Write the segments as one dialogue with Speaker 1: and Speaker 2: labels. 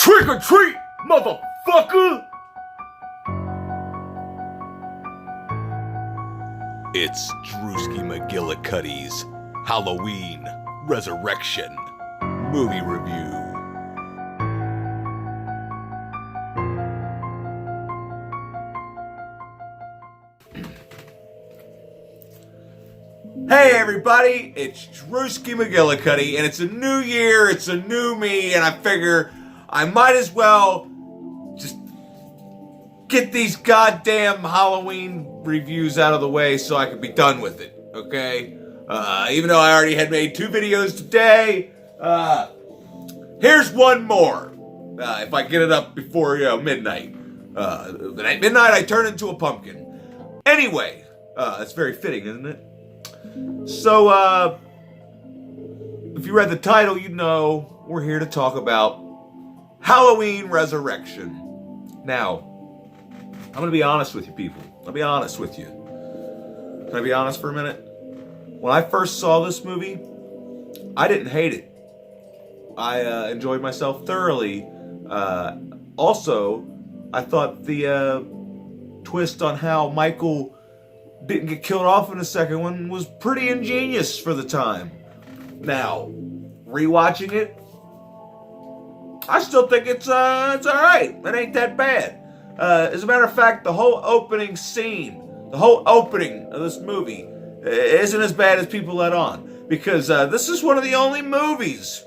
Speaker 1: Trick or treat, motherfucker! It's Drewski McGillicuddy's Halloween Resurrection movie review. Hey everybody, it's Drewski McGillicuddy, and it's a new year, it's a new me, and I figure I might as well just get these goddamn Halloween reviews out of the way so I can be done with it, okay? Even though I already had made 2 videos today, here's one more. If I get it up before, midnight. At midnight I turn into a pumpkin. Anyway, that's very fitting, isn't it? So, if you read the title, you know we're here to talk about Halloween Resurrection. Now, I'm going to be honest with you people. I'll be honest with you. Can I be honest for a minute? When I first saw this movie, I didn't hate it. I enjoyed myself thoroughly. Also, I thought the twist on how Michael didn't get killed off in the second one was pretty ingenious for the time. Now, rewatching it, I still think it's alright. It ain't that bad. As a matter of fact, the whole opening scene, the whole opening of this movie isn't as bad as people let on. Because this is one of the only movies,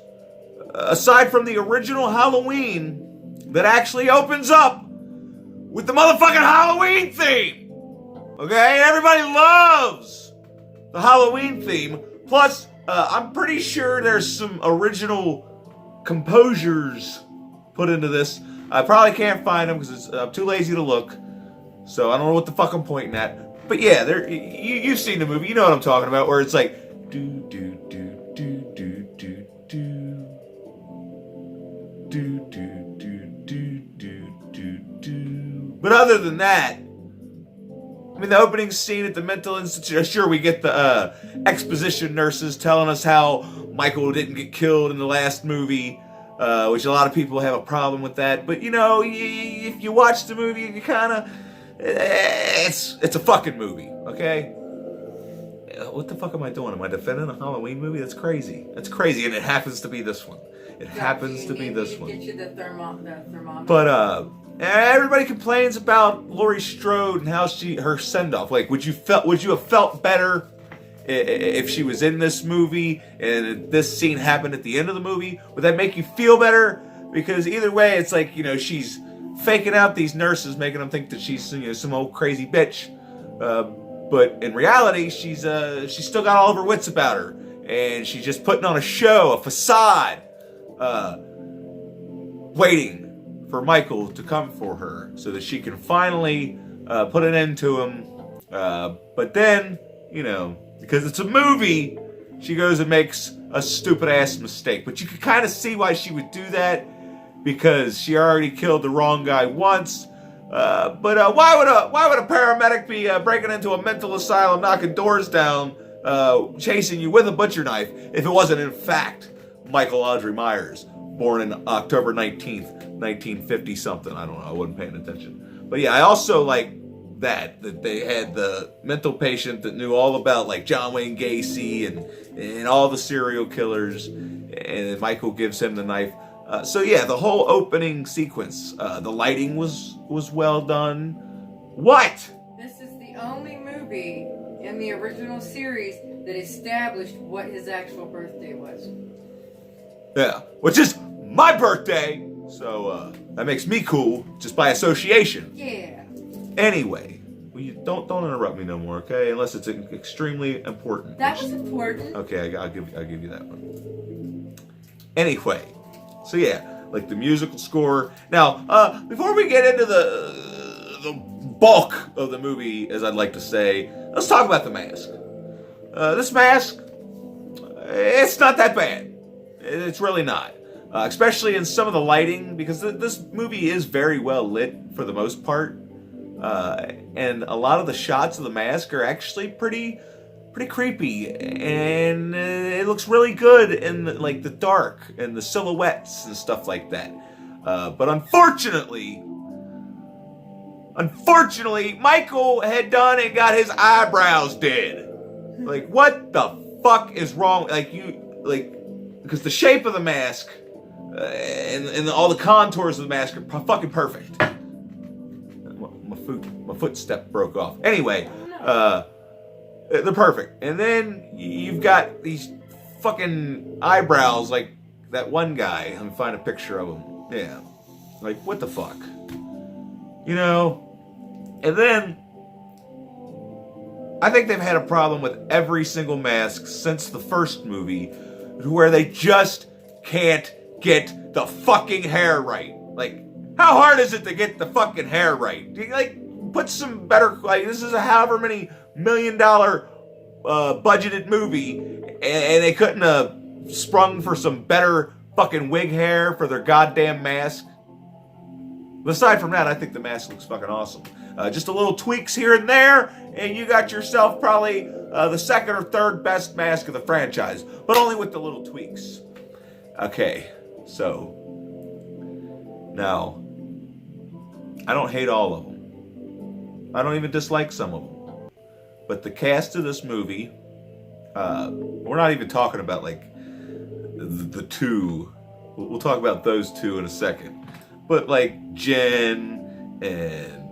Speaker 1: aside from the original Halloween, that actually opens up with the motherfucking Halloween theme. Okay, everybody loves the Halloween theme. Plus, I'm pretty sure there's some original composers put into this. I probably can't find them because I'm too lazy to look. So I don't know what the fuck I'm pointing at. But yeah, you've seen the movie. You know what I'm talking about. Where it's like do do do do do do do do do do do do do. But other than that, I mean, the opening scene at the mental institute, sure, we get the exposition nurses telling us how Michael didn't get killed in the last movie, which a lot of people have a problem with that. But, you know, if you watch the movie, you kind of, it's a fucking movie, okay? What the fuck am I doing? Am I defending a Halloween movie? That's crazy. That's crazy, and it happens to be this one. It happens to be this one.
Speaker 2: Get you the thermometer.
Speaker 1: But, everybody complains about Laurie Strode and how her send-off. Like, would you have felt better if she was in this movie and this scene happened at the end of the movie? Would that make you feel better? Because either way, it's like, she's faking out these nurses, making them think that she's some old crazy bitch. But in reality, she's still got all of her wits about her, and she's just putting on a show, a facade, waiting for Michael to come for her so that she can finally put an end to him. But then, because it's a movie, she goes and makes a stupid-ass mistake. But you can kind of see why she would do that, because she already killed the wrong guy once. But why would a paramedic be breaking into a mental asylum, knocking doors down, chasing you with a butcher knife, if it wasn't, in fact, Michael Audrey Myers, born in October 19th, 1950-something. I don't know. I wasn't paying attention. But yeah, I also like that they had the mental patient that knew all about, like, John Wayne Gacy and all the serial killers, and Michael gives him the knife. So yeah, the whole opening sequence, the lighting was well done. What?
Speaker 2: This is the only movie in the original series that established what his actual birthday was.
Speaker 1: Yeah, which is my birthday, so that makes me cool just by association.
Speaker 2: Yeah.
Speaker 1: Anyway, don't interrupt me no more, okay? Unless it's extremely important.
Speaker 2: That was important.
Speaker 1: Okay, I'll give you that one. Anyway, so yeah, like the musical score. Now, before we get into the bulk of the movie, as I'd like to say, let's talk about the mask. This mask, it's not that bad. It's really not. Especially in some of the lighting, because this movie is very well lit for the most part. And a lot of the shots of the mask are actually pretty creepy, and it looks really good in the dark and the silhouettes and stuff like that. But unfortunately, Michael had done and got his eyebrows did. Like, what the fuck is wrong? Because the shape of the mask and all the contours of the mask are fucking perfect. My footstep broke off. Anyway, they're perfect. And then you've got these fucking eyebrows like that one guy. Let me find a picture of him. Yeah. Like, what the fuck? You know? And then I think they've had a problem with every single mask since the first movie where they just can't get the fucking hair right. Like, how hard is it to get the fucking hair right? Like, put some better, like, this is a however many $1 million budgeted movie, and they couldn't have sprung for some better fucking wig hair for their goddamn mask. But aside from that, I think the mask looks fucking awesome. Just a little tweaks here and there, and you got yourself probably the second or third best mask of the franchise, but only with the little tweaks. Okay, so now I don't hate all of them. I don't even dislike some of them. But the cast of this movie, we're not even talking about like the two. We'll talk about those two in a second. But like Jen and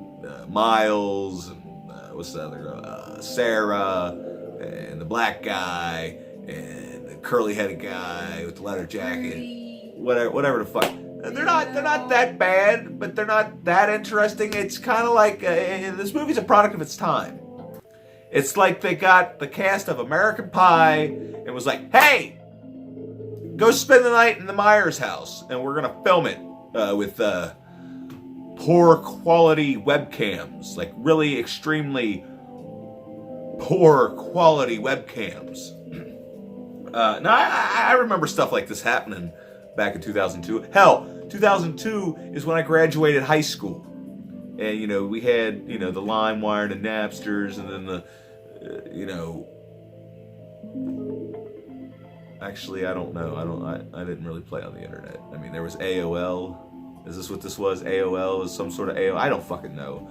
Speaker 1: Miles and what's the other girl? Sarah and the black guy and the curly-headed guy with the leather jacket. Whatever the fuck. They're not that bad, but they're not that interesting. It's kind of like this movie's a product of its time. It's like they got the cast of American Pie and was like, hey, go spend the night in the Myers house, and we're gonna film it with poor quality webcams, like really extremely poor quality webcams. Now I remember stuff like this happening back in 2002. Hell, 2002 is when I graduated high school, and you know we had the LimeWire and the Napsters, and then the Actually, I don't know. I didn't really play on the internet. I mean, there was AOL. Is this what this was? AOL is some sort of AOL. I don't fucking know.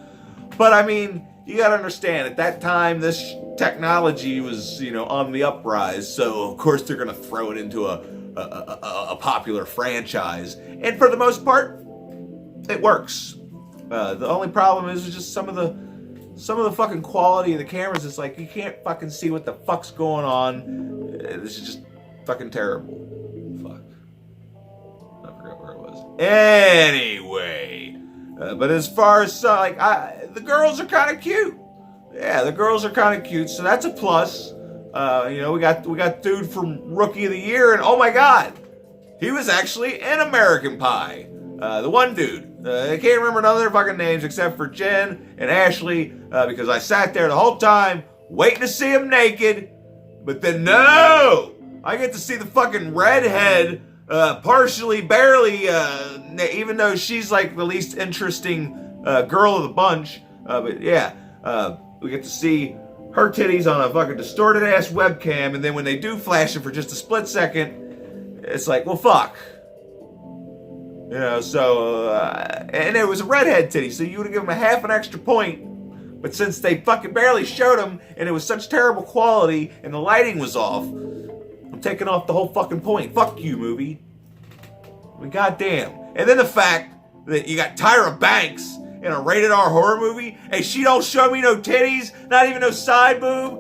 Speaker 1: But I mean, you gotta understand, at that time, this technology was, on the uprise. So of course they're gonna throw it into a popular franchise, and for the most part, it works. The only problem is just some of the fucking quality of the cameras. It's like you can't fucking see what the fuck's going on. This is just fucking terrible. Fuck. I forgot where it was. Anyway, but as far as the girls are kind of cute. Yeah, the girls are kind of cute, so that's a plus. We got dude from Rookie of the Year, and oh my god, he was actually in American Pie. The one dude. I can't remember none of their fucking names except for Jen and Ashley, because I sat there the whole time waiting to see them naked, but then no! I get to see the fucking redhead, partially, barely, even though she's like the least interesting girl of the bunch. But yeah, we get to see her titties on a fucking distorted ass webcam, and then when they do flash it for just a split second, it's like, well, fuck. And it was a redhead titty, so you would have given them a half an extra point. But since they fucking barely showed them, and it was such terrible quality, and the lighting was off, I'm taking off the whole fucking point. Fuck you, movie. I mean, goddamn. And then the fact that you got Tyra Banks in a rated R horror movie, and she don't show me no titties, not even no side boob.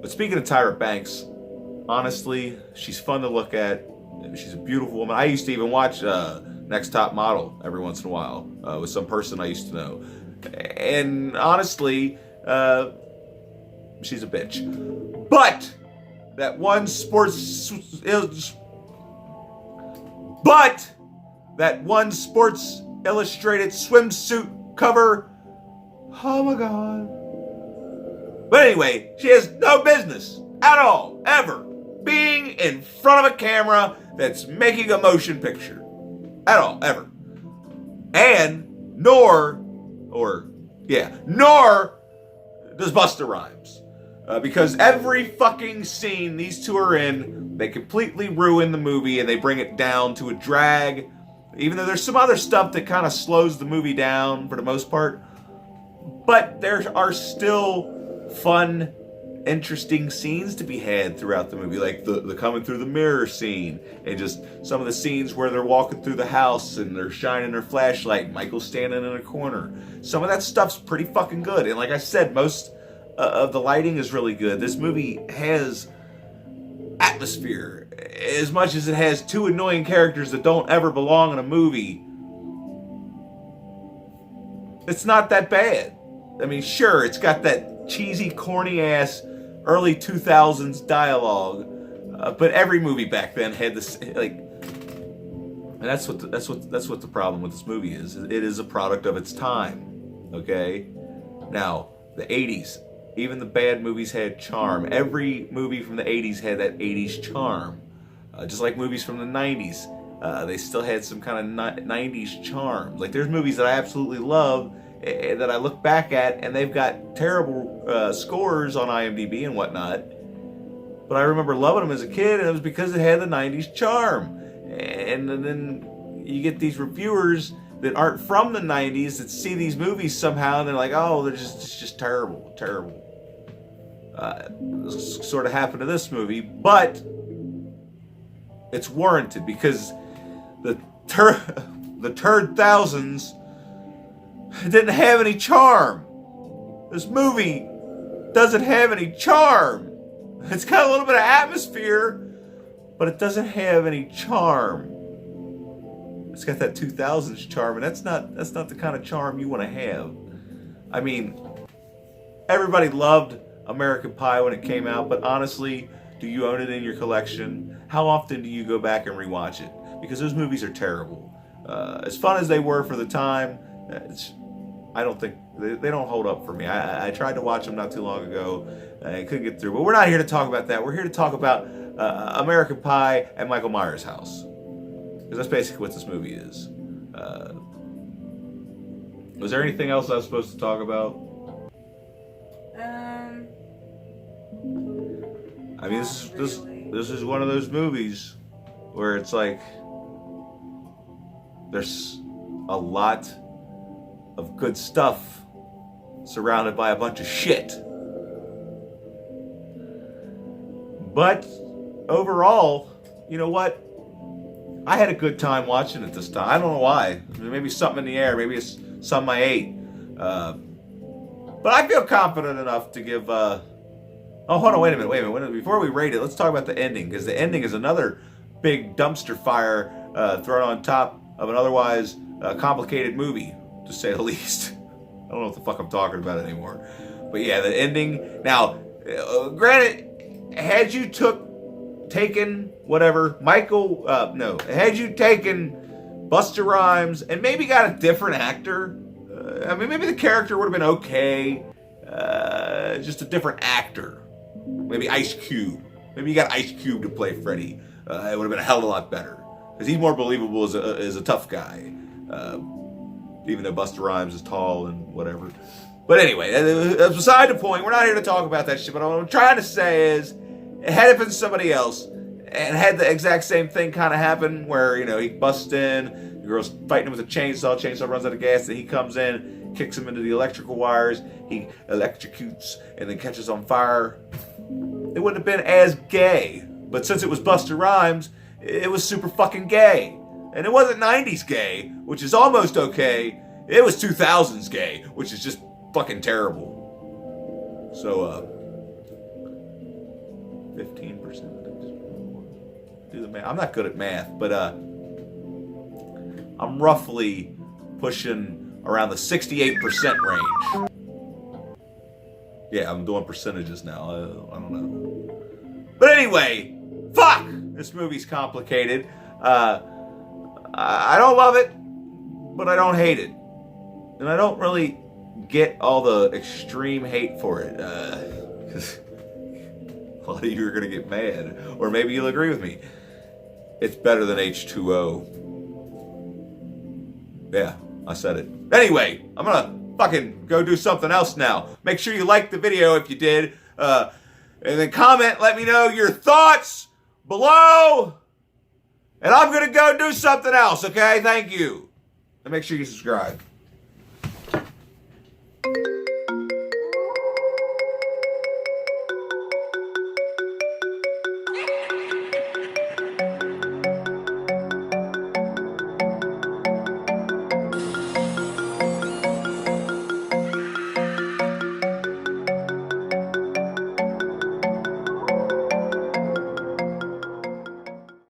Speaker 1: But speaking of Tyra Banks, honestly, she's fun to look at. She's a beautiful woman. I used to even watch Next Top Model every once in a while with some person I used to know. And honestly, she's a bitch. But that one Sports Illustrated swimsuit cover, oh my god. But anyway, she has no business at all, ever, being in front of a camera that's making a motion picture. At all, ever. And nor does Busta Rhymes. Because every fucking scene these two are in, they completely ruin the movie and they bring it down to a drag. Even though there's some other stuff that kind of slows the movie down for the most part. But there are still fun, interesting scenes to be had throughout the movie. Like the coming through the mirror scene. And just some of the scenes where they're walking through the house and they're shining their flashlight. And Michael's standing in a corner. Some of that stuff's pretty fucking good. And like I said, most of the lighting is really good. This movie has atmosphere. As much as it has two annoying characters that don't ever belong in a movie, it's not that bad. I mean, sure, it's got that cheesy, corny-ass early 2000s dialogue, but every movie back then had this, like, and that's what the problem with this movie is. It is a product of its time. Okay, now the 80s, even the bad movies had charm. Every movie from the 80s had that 80s charm. Just like movies from the 90s, they still had some kind of 90s charm. Like there's movies that I absolutely love that I look back at and they've got terrible scores on IMDb and whatnot. But I remember loving them as a kid, and it was because it had the 90s charm. And then you get these reviewers that aren't from the 90s that see these movies somehow and they're like, oh, they're just terrible, terrible. This sort of happened to this movie, but it's warranted because the turd thousands didn't have any charm. This movie doesn't have any charm. It's got a little bit of atmosphere, but it doesn't have any charm. It's got that 2000s charm, and that's not the kind of charm you want to have. I mean, everybody loved American Pie when it came out, but honestly, do you own it in your collection? How often do you go back and rewatch it? Because those movies are terrible. As fun as they were for the time, I don't think they don't hold up for me. I tried to watch them not too long ago. I couldn't get through. But we're not here to talk about that. We're here to talk about American Pie and Michael Myers' house. Because that's basically what this movie is. Was there anything else I was supposed to talk about? I mean, this is one of those movies where it's like there's a lot of good stuff surrounded by a bunch of shit. But overall, you know what? I had a good time watching it this time. I don't know why. Maybe something in the air. Maybe it's something I ate. But I feel confident enough to give... Oh, hold on. Wait a minute. Before we rate it, let's talk about the ending. Because the ending is another big dumpster fire thrown on top of an otherwise complicated movie, to say the least. I don't know what the fuck I'm talking about anymore. But yeah, the ending. Now, granted, had you taken whatever, had you taken Busta Rhymes and maybe got a different actor, I mean, maybe the character would have been okay, just a different actor. Maybe Ice Cube. Maybe you got Ice Cube to play Freddy. It would have been a hell of a lot better. Because he's more believable as a tough guy. Even though Busta Rhymes is tall and whatever. But anyway, that's beside the point. We're not here to talk about that shit. But what I'm trying to say is, had it been somebody else, and had the exact same thing kind of happen, where, you know, he busts in, the girl's fighting him with a chainsaw runs out of gas, then he comes in, kicks him into the electrical wires, he electrocutes, and then catches on fire, it wouldn't have been as gay. But since it was Busta Rhymes, it was super fucking gay. And it wasn't 90s gay, which is almost okay. It was 2000s gay, which is just fucking terrible. So, 15%. Do the math. I'm not good at math, but I'm roughly pushing around the 68% range. Yeah, I'm doing percentages now. I don't know. But anyway, fuck! This movie's complicated. I don't love it, but I don't hate it. And I don't really get all the extreme hate for it. Because a lot of you are going to get mad. Or maybe you'll agree with me. It's better than H2O. Yeah, I said it. Anyway, I'm going to fucking go do something else now. Make sure you like the video if you did. And then comment, let me know your thoughts below. And I'm going to go do something else, okay? Thank you. And make sure you subscribe.